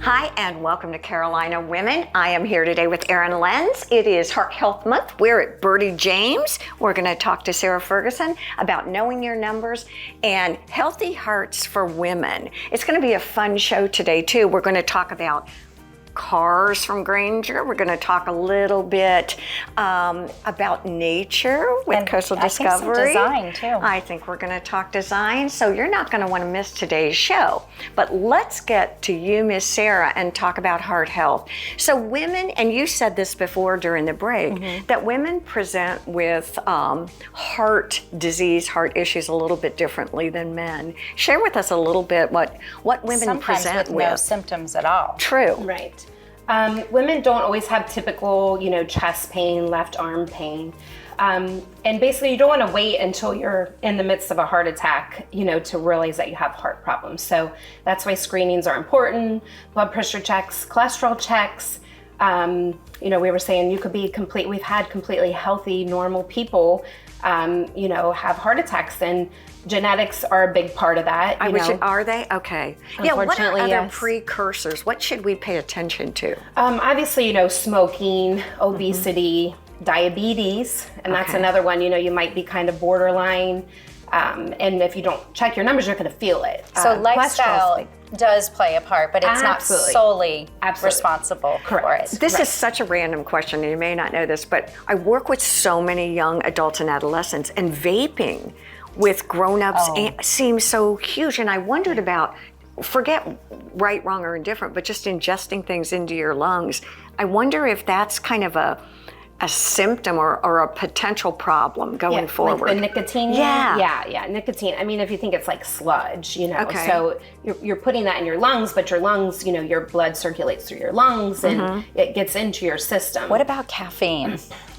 Hi, and welcome to Carolina Women. I am here today with Erin Lentz. It is Heart Health Month. We're at Birdie James. We're going to talk to Sarah.Ferguson about knowing your numbers and healthy hearts for women. It's going to be a fun show today, too. We're going to talk about cars from Granger. We're going to talk a little bit about nature with and Coastal Discovery. I think some design, too. I think we're going to talk design, so you're not going to want to miss today's show. But let's get to you, Miss Sarah, and talk about heart health. So women, and you said this before during the break, that women present with heart disease, heart issues a little bit differently than men. Share with us a little bit what women Sometimes present with no symptoms at all. True. Right. Women don't always have typical, chest pain, left arm pain. And basically you don't want to wait until you're in the midst of a heart attack, to realize that you have heart problems. So that's why screenings are important, blood pressure checks, cholesterol checks. We were saying we've had completely healthy, normal people, have heart attacks, and genetics are a big part of that. Are they? Okay. Yeah, what are other yes. precursors? What should we pay attention to? Obviously, smoking, obesity, diabetes, and that's another one. You might be kind of borderline, and if you don't check your numbers, you're going to feel it. So lifestyle does play a part, but it's not solely responsible for it. This is such a random question, and you may not know this, but I work with so many young adults and adolescents, and vaping with grown-ups seems so huge. And I wondered about, forget right, wrong, or indifferent, but just ingesting things into your lungs. I wonder if that's kind of a symptom or a potential problem going forward. Like the nicotine? Yeah. Nicotine. I mean, if you think it's like sludge, so you're putting that in your lungs, but your lungs, your blood circulates through your lungs and it gets into your system. What about caffeine?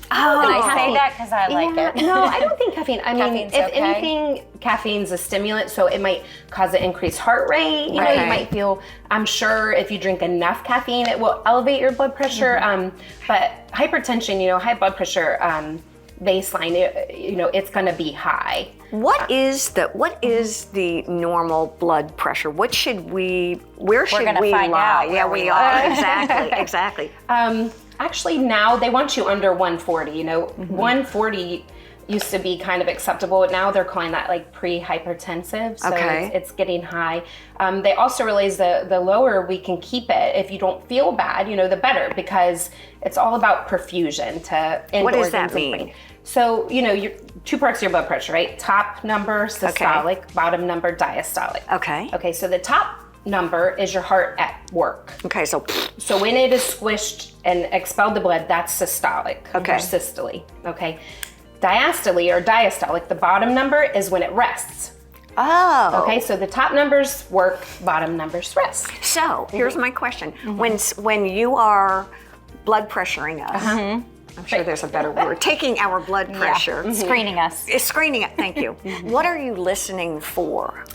Oh, and I say that because I like it. No, I don't think caffeine. I mean, if okay. anything, caffeine's a stimulant, so it might cause an increased heart rate. You might feel, I'm sure if you drink enough caffeine, it will elevate your blood pressure. But hypertension, high blood pressure baseline, it's going to be high. What is the normal blood pressure? Where should we find lie? out Yeah, we are. Exactly. Actually, now they want you under 140. 140 used to be kind of acceptable. Now they're calling that like pre-hypertensive. So it's getting high. They also realize the lower we can keep it, if you don't feel bad, the better, because it's all about perfusion to end What does organs that mean? So, your two parts of your blood pressure, right? Top number systolic, bottom number diastolic. Okay, so the top number is your heart at work. Okay, so when it is squished and expelled the blood, that's systolic or systole. Okay, diastole or diastolic, the bottom number is when it rests. Oh. Okay, so the top numbers work, bottom numbers rest. So here's my question: when you are blood pressuring us, I'm sure there's a better word, taking our blood pressure, Screening us. Screening it. Thank you. What are you listening for?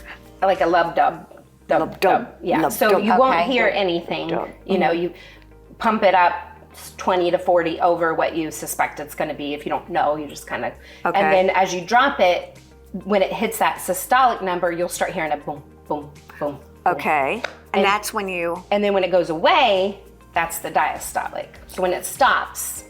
Like a lub-dub. Dub. Yeah, so you won't hear anything. You pump it up 20 to 40 over what you suspect it's going to be. If you don't know, you just kind of, and then as you drop it, when it hits that systolic number, you'll start hearing a boom, boom, boom. Okay, and that's when you... And then when it goes away, that's the diastolic. So when it stops,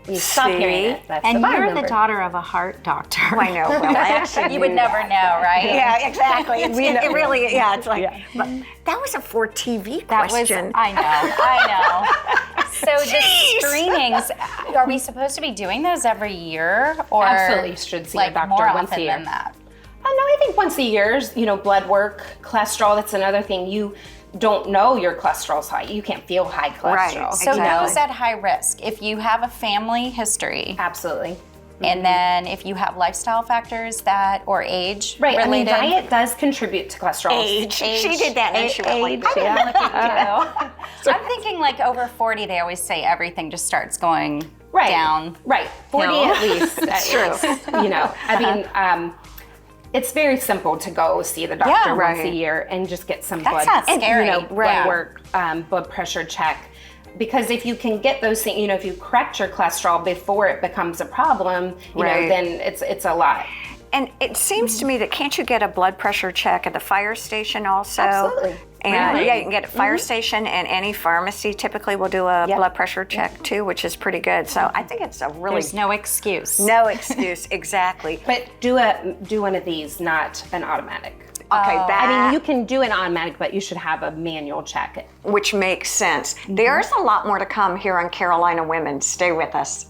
when you stop hearing it, that's and the bottom you're number. the daughter of a heart doctor. I know. Well, I actually you would never know, right? Yeah, exactly. It really, it's like, but that was a for TV question. I know. So the screenings, are we supposed to be doing those every year, or absolutely should see a doctor more once often a year? Than that? No, I think once a year. Blood work, cholesterol. That's another thing. You don't know your cholesterol's high. You can't feel high cholesterol. Right. So those at high risk, if you have a family history. Absolutely. And then if you have lifestyle factors or age related. I mean, diet does contribute to cholesterol. Age. She did that and she went like that. I'm thinking like over 40, they always say everything just starts going down. Right. 40 at least. That's true. I mean, it's very simple to go see the doctor once a year and just get some blood. That's not scary. Blood work, blood pressure check. Because if you can get those things, if you correct your cholesterol before it becomes a problem, then it's a lot. And it seems to me that can't you get a blood pressure check at the fire station also? Absolutely. And Really? yeah, you can get it at fire station, and any pharmacy typically will do a blood pressure check too, which is pretty good. So I think it's a really There's no excuse. no excuse, exactly. But do one of these, not an automatic. Okay, that I mean, you can do an automatic, but you should have a manual check. which makes sense. There's a lot more to come here on Carolina Women. Stay with us.